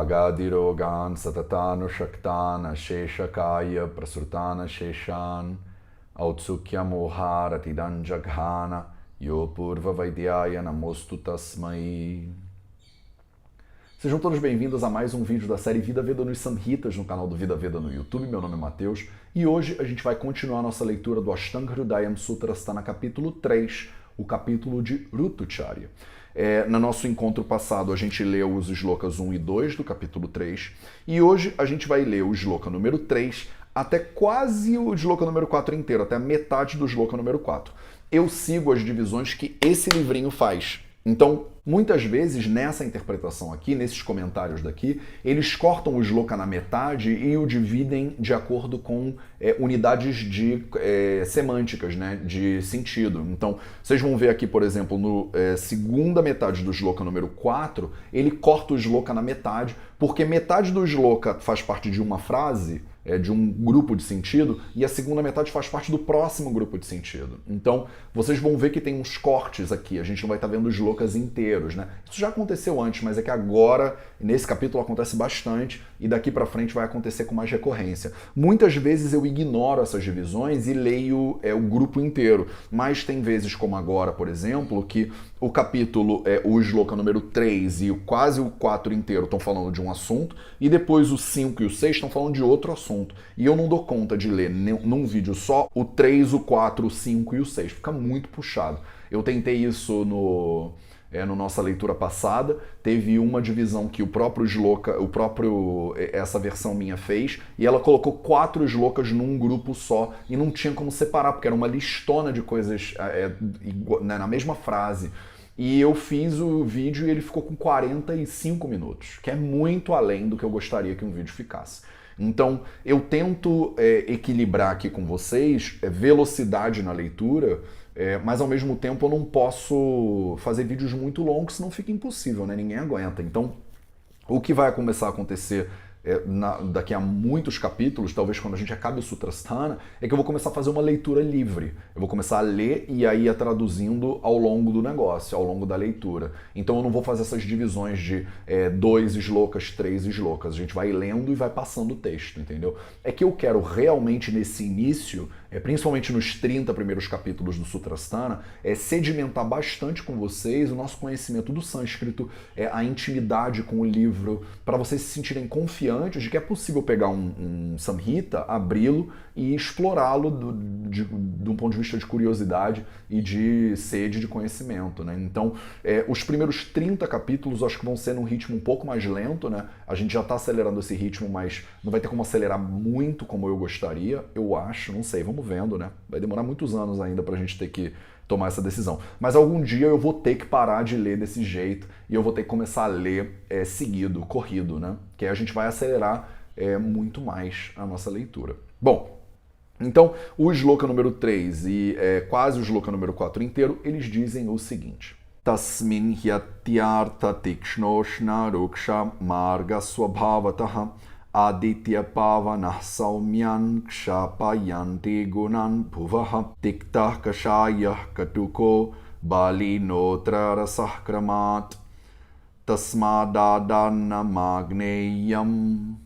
Agadirogan satatano shaktana sheshakaya prasrutana sheshan autsukya moharatidan jaghana yopurva vaidyaya namostu tasmai. Sejam todos bem-vindos a mais um vídeo da série Vida Veda nos Samhitas no canal do Vida Veda no YouTube. Meu nome é Matheus e hoje a gente vai continuar a nossa leitura do Ashtanga Hridayam Sutra, está no capítulo 3, o capítulo de Rutucharya. No nosso encontro passado a gente leu os shlokas 1 e 2 do capítulo 3 e hoje a gente vai ler o shloka número 3 até quase o shloka número 4 inteiro, até a metade do shloka número 4. Eu sigo as divisões que esse livrinho faz. Então, muitas vezes, nessa interpretação aqui, nesses comentários daqui, eles cortam o shloka na metade e o dividem de acordo com unidades de semânticas, né, de sentido. Então, vocês vão ver aqui, por exemplo, no segunda metade do shloka número 4, ele corta o shloka na metade, porque metade do shloka faz parte de uma frase, de um grupo de sentido, e a segunda metade faz parte do próximo grupo de sentido. Então, vocês vão ver que tem uns cortes aqui, a gente não vai estar vendo os shlokas inteiros, né? Isso já aconteceu antes, mas é que agora, nesse capítulo, acontece bastante, e daqui pra frente vai acontecer com mais recorrência. Muitas vezes eu ignoro essas divisões e leio o grupo inteiro, mas tem vezes, como agora, por exemplo, que o capítulo, o shloka número 3 e quase o 4 inteiro estão falando de um assunto, e depois o 5 e o 6 estão falando de outro assunto. E eu não dou conta de ler num vídeo só o 3, o 4, o 5 e o 6. Fica muito puxado. Eu tentei isso no nossa leitura passada. Teve uma divisão que o próprio shloka, essa versão minha fez, e ela colocou 4 shlokas num grupo só, e não tinha como separar, porque era uma listona de coisas na mesma frase. E eu fiz o vídeo e ele ficou com 45 minutos, que é muito além do que eu gostaria que um vídeo ficasse. Então, eu tento equilibrar aqui com vocês velocidade na leitura, mas ao mesmo tempo eu não posso fazer vídeos muito longos, senão fica impossível, né? Ninguém aguenta. Então, o que vai começar a acontecer daqui a muitos capítulos, talvez quando a gente acabe o Sutrasthana, é que eu vou começar a fazer uma leitura livre. Eu vou começar a ler e aí ir traduzindo ao longo do negócio, ao longo da leitura. Então eu não vou fazer essas divisões de 2 shlokas, 3 shlokas. A gente vai lendo e vai passando o texto, entendeu? É que eu quero realmente nesse início, principalmente nos 30 primeiros capítulos do Sutrasthana, sedimentar bastante com vocês o nosso conhecimento do sânscrito, a intimidade com o livro, para vocês se sentirem confiantes de que é possível pegar um Samhita, abri-lo e explorá-lo de um ponto de vista de curiosidade e de sede de conhecimento, né? Então, os primeiros 30 capítulos acho que vão ser num ritmo um pouco mais lento, né? A gente já está acelerando esse ritmo, mas não vai ter como acelerar muito como eu gostaria, eu acho, não sei, vamos vendo, né? Vai demorar muitos anos ainda pra gente ter que tomar essa decisão. Mas algum dia eu vou ter que parar de ler desse jeito e eu vou ter que começar a ler seguido, corrido, né? Que aí a gente vai acelerar muito mais a nossa leitura. Bom, então o shloka número 3 e quase o shloka número 4 inteiro, eles dizem o seguinte: Tasmin hyatyartha tikshnoshna ruksha marga swabhavataha Aditya pavanah saumyan kshapayanti gunan bhuvaha tiktah kashayah katuko balinotra rasahkramat tasmadadana magneyam.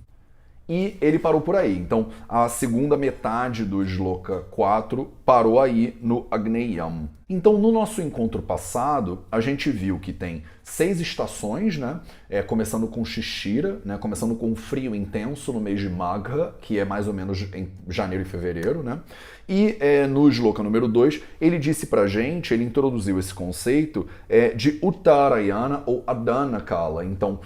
E ele parou por aí. Então, a segunda metade do shloka 4 parou aí no Agneyam. Então, no nosso encontro passado, a gente viu que tem 6 estações, né? Começando com Shishira, né? Começando com frio intenso no mês de Magha, que é mais ou menos em janeiro e fevereiro, né? E no shloka número 2, ele disse pra gente, ele introduziu esse conceito de Uttarayana ou Adana Kala. Então,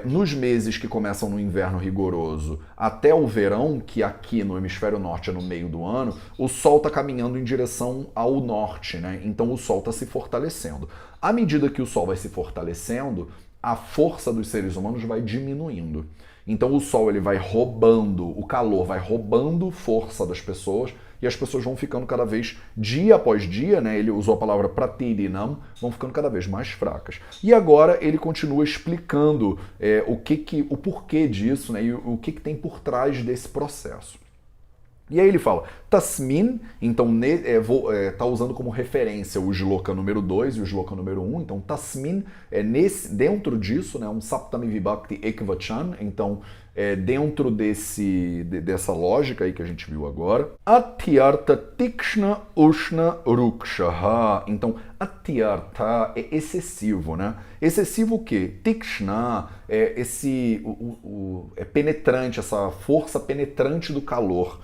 nos meses que começam no inverno rigoroso até o verão, que aqui no hemisfério norte é no meio do ano, o Sol está caminhando em direção ao norte, né? Então o Sol está se fortalecendo. À medida que o Sol vai se fortalecendo, a força dos seres humanos vai diminuindo. Então o Sol ele vai roubando, o calor vai roubando força das pessoas e as pessoas vão ficando cada vez, dia após dia, né? Ele usou a palavra pratirinam, vão ficando cada vez mais fracas. E agora ele continua explicando o porquê disso, né? E o que tem por trás desse processo. E aí ele fala, Tasmin, então tá usando como referência o shloka número 2 e o shloka número 1, então Tasmin é dentro disso, né, um Saptami Vibhakti Ekvachan, então dentro dessa lógica aí que a gente viu agora. Atyartha Tikshna Ushna Rukshaha, então Atyartha é excessivo, né? Excessivo o quê? Tikshna é é penetrante, essa força penetrante do calor.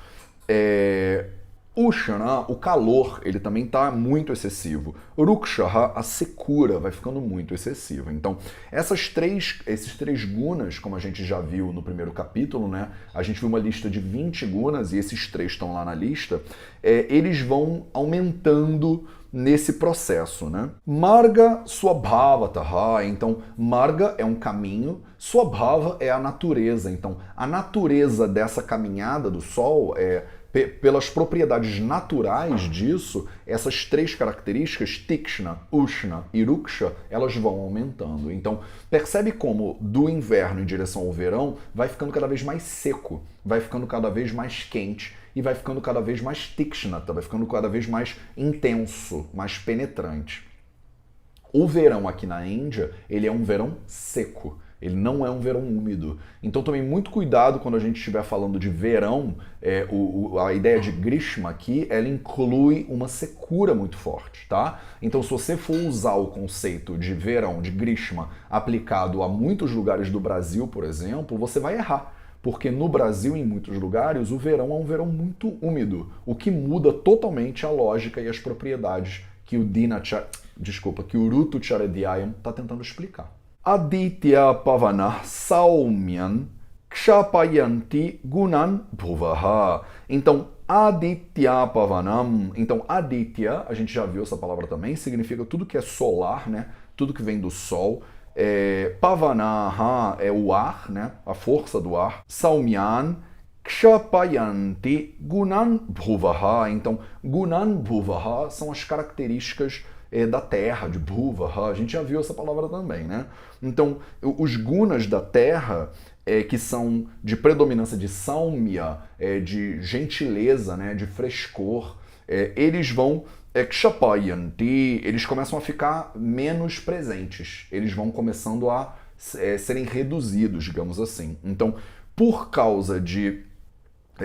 Ushana, o calor, ele também está muito excessivo. Rukshaha, a secura, vai ficando muito excessiva. Então, esses três gunas, como a gente já viu no primeiro capítulo, né? A gente viu uma lista de 20 gunas e esses três estão lá na lista. Eles vão aumentando nesse processo, né? Marga Swabhavataha, então Marga é um caminho, Swabhava é a natureza. Então, a natureza dessa caminhada do Sol pelas propriedades naturais disso, essas três características, Tikshna, Ushna e Ruksha, elas vão aumentando. Então, percebe como do inverno em direção ao verão vai ficando cada vez mais seco, vai ficando cada vez mais quente e vai ficando cada vez mais Tikshna, vai ficando cada vez mais intenso, mais penetrante. O verão aqui na Índia, ele é um verão seco. Ele não é um verão úmido. Então tome muito cuidado quando a gente estiver falando de verão. A ideia de Grishma aqui, ela inclui uma secura muito forte, tá? Então se você for usar o conceito de verão, de Grishma, aplicado a muitos lugares do Brasil, por exemplo, você vai errar. Porque no Brasil, em muitos lugares, o verão é um verão muito úmido, o que muda totalmente a lógica e as propriedades que que o Rutu Charadhyayam está tentando explicar. Aditya Pavana Saumyan Kshapayanti Gunan Bhuvaha. Então, Aditya Pavanam. Então, Aditya, a gente já viu essa palavra também, significa tudo que é solar, né? Tudo que vem do sol. Pavanaha é o ar, né? A força do ar. Saumyan Kshapayanti Gunan Bhuvaha. Então, Gunan Bhuvaha são as características da terra, de Bhuvaha, a gente já viu essa palavra também, né? Então, os gunas da terra, que são de predominância de saumya, de gentileza, né? De frescor, eles vão kshapayanti, eles começam a ficar menos presentes, eles vão começando a serem reduzidos, digamos assim. Então, por causa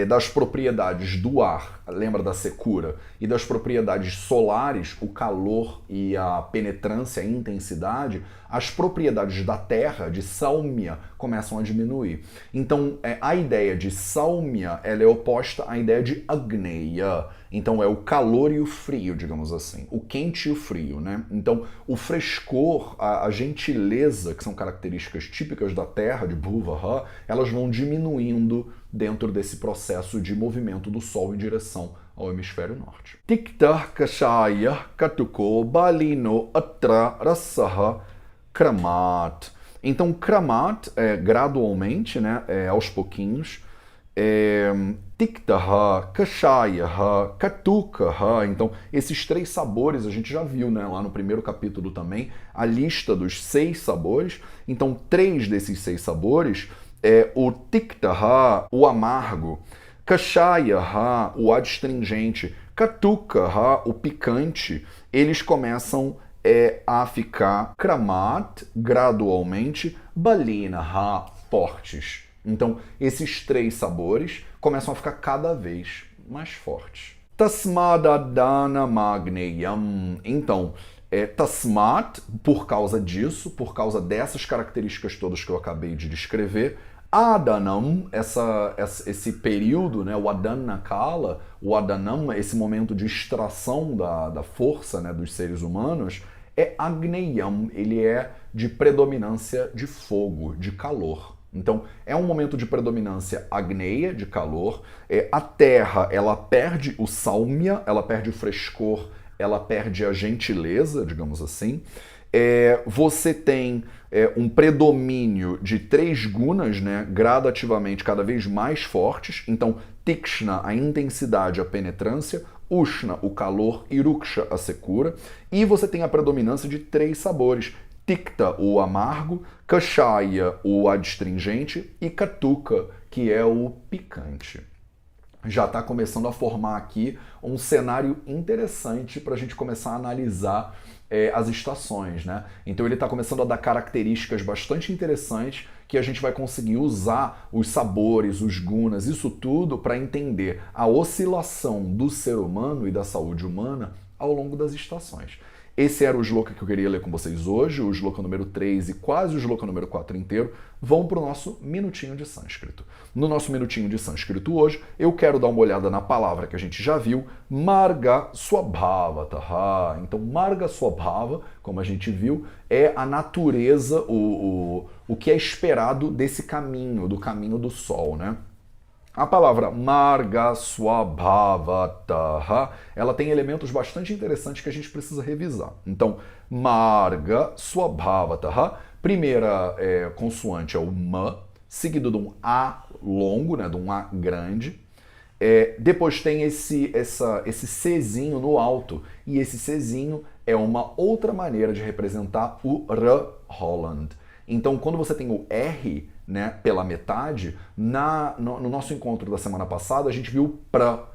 das propriedades do ar, lembra da secura, e das propriedades solares, o calor e a penetrância, a intensidade, as propriedades da terra, de saumya, começam a diminuir. Então, a ideia de saumya, ela é oposta à ideia de agneya. Então, é o calor e o frio, digamos assim. O quente e o frio, né? Então, o frescor, a gentileza, que são características típicas da terra, de Bhuvaha, elas vão diminuindo dentro desse processo de movimento do Sol em direção ao hemisfério norte. Tikta kashaya katuko balino atra rasaha kramat. Então, kramat é gradualmente, né, aos pouquinhos. Tiktaha, kashayaha, katukaha. Então, esses três sabores a gente já viu, né, lá no primeiro capítulo também, a lista dos 6 sabores. Então, 3 desses 6 sabores o Tiktaha, o amargo, Kashayaha, o adstringente, Katukaha, o picante, eles começam a ficar Kramat, gradualmente, Balinaha, fortes. Então, esses 3 sabores começam a ficar cada vez mais fortes. Tasmadadana magneyam. Então, Tasmat, por causa disso, por causa dessas características todas que eu acabei de descrever, Adanam, esse período, né, o Adana Kala, o Adanam, esse momento de extração da força, né, dos seres humanos, Agneyam, ele é de predominância de fogo, de calor. Então, é um momento de predominância agneia, de calor. A terra, ela perde o saumya, ela perde o frescor, ela perde a gentileza, digamos assim. Você tem um predomínio de 3 gunas, né, gradativamente cada vez mais fortes. Então, Tikshna, a intensidade, a penetrância, Ushna, o calor, e Ruksha, a secura. E você tem a predominância de 3 sabores. Tikta, o amargo, Kashaya, o adstringente, e Katuka, que é o picante. já está começando a formar aqui um cenário interessante para a gente começar a analisar as estações, né? Então ele está começando a dar características bastante interessantes que a gente vai conseguir usar os sabores, os gunas, isso tudo para entender a oscilação do ser humano e da saúde humana ao longo das estações. Esse era o shloka que eu queria ler com vocês hoje, o shloka número 3 e quase o shloka número 4 inteiro. Vão para o nosso minutinho de sânscrito. No nosso minutinho de sânscrito hoje, eu quero dar uma olhada na palavra que a gente já viu, Marga Swabhavataha. Então, Marga Swabhava, como a gente viu, é a natureza, o que é esperado desse caminho, do caminho do sol, né? A palavra Marga Swabhavataha, ela tem elementos bastante interessantes que a gente precisa revisar. Então, Marga Swabhavataha, primeira consoante é o Ma, seguido de um A longo, né, de um A grande. Depois tem esse Czinho no alto, e esse Czinho é uma outra maneira de representar o R Holland. Então, quando você tem o R, né, pela metade, no nosso encontro da semana passada, a gente viu pra,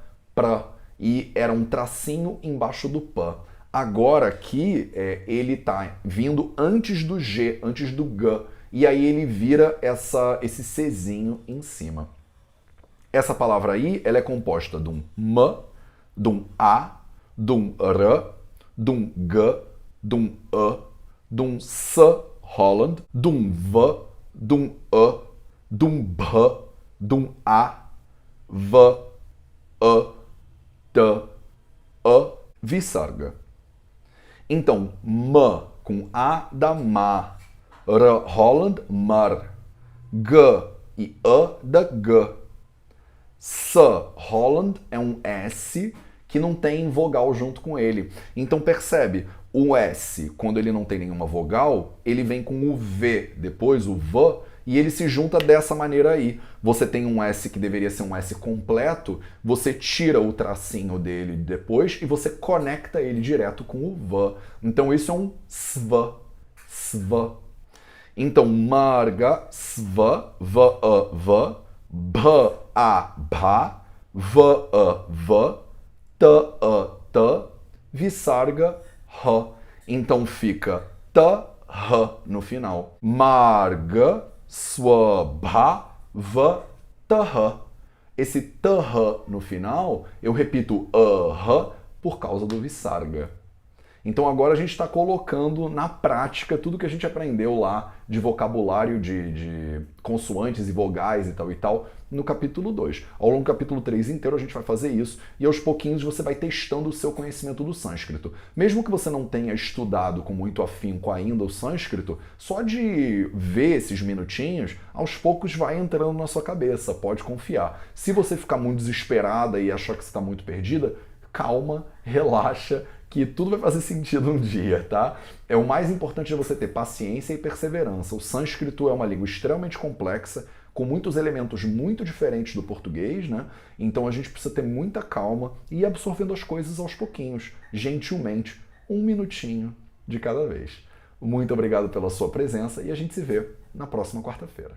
e era um tracinho embaixo do P. Agora aqui, ele tá vindo antes do G, antes do G, e aí ele vira esse Czinho em cima. Essa palavra aí, ela é composta de um M, de um A, de um R, de um G, de um E, de um S Holland, de um V, de um E, de um B, de um A, V, E, T, E, Visarga. Então, M com A dá Ma, R Holland, Mar, G e E dá G. S Holland é um S que não tem vogal junto com ele. Então percebe, o S, quando ele não tem nenhuma vogal, ele vem com o V, depois o V, e ele se junta dessa maneira aí. Você tem um S que deveria ser um S completo, você tira o tracinho dele depois e você conecta ele direto com o V. Então isso é um Sva, Sva. Então, Marga, Sva, V, B-A, Bha, V-A, T-A, Visarga, H. Então fica T-H no final. Marga Swabha Vatah. Esse T-H no final, eu repito A-H por causa do Visarga. Então agora a gente está colocando na prática tudo que a gente aprendeu lá de vocabulário de consoantes e vogais e tal no capítulo 2. Ao longo do capítulo 3 inteiro a gente vai fazer isso e aos pouquinhos você vai testando o seu conhecimento do sânscrito. Mesmo que você não tenha estudado com muito afinco ainda o sânscrito, só de ver esses minutinhos, aos poucos vai entrando na sua cabeça, pode confiar. Se você ficar muito desesperada e achar que você está muito perdida, calma, relaxa, que tudo vai fazer sentido um dia, tá? O mais importante é você ter paciência e perseverança. O sânscrito é uma língua extremamente complexa, com muitos elementos muito diferentes do português, né? Então a gente precisa ter muita calma e ir absorvendo as coisas aos pouquinhos, gentilmente, 1 minutinho de cada vez. Muito obrigado pela sua presença e a gente se vê na próxima quarta-feira.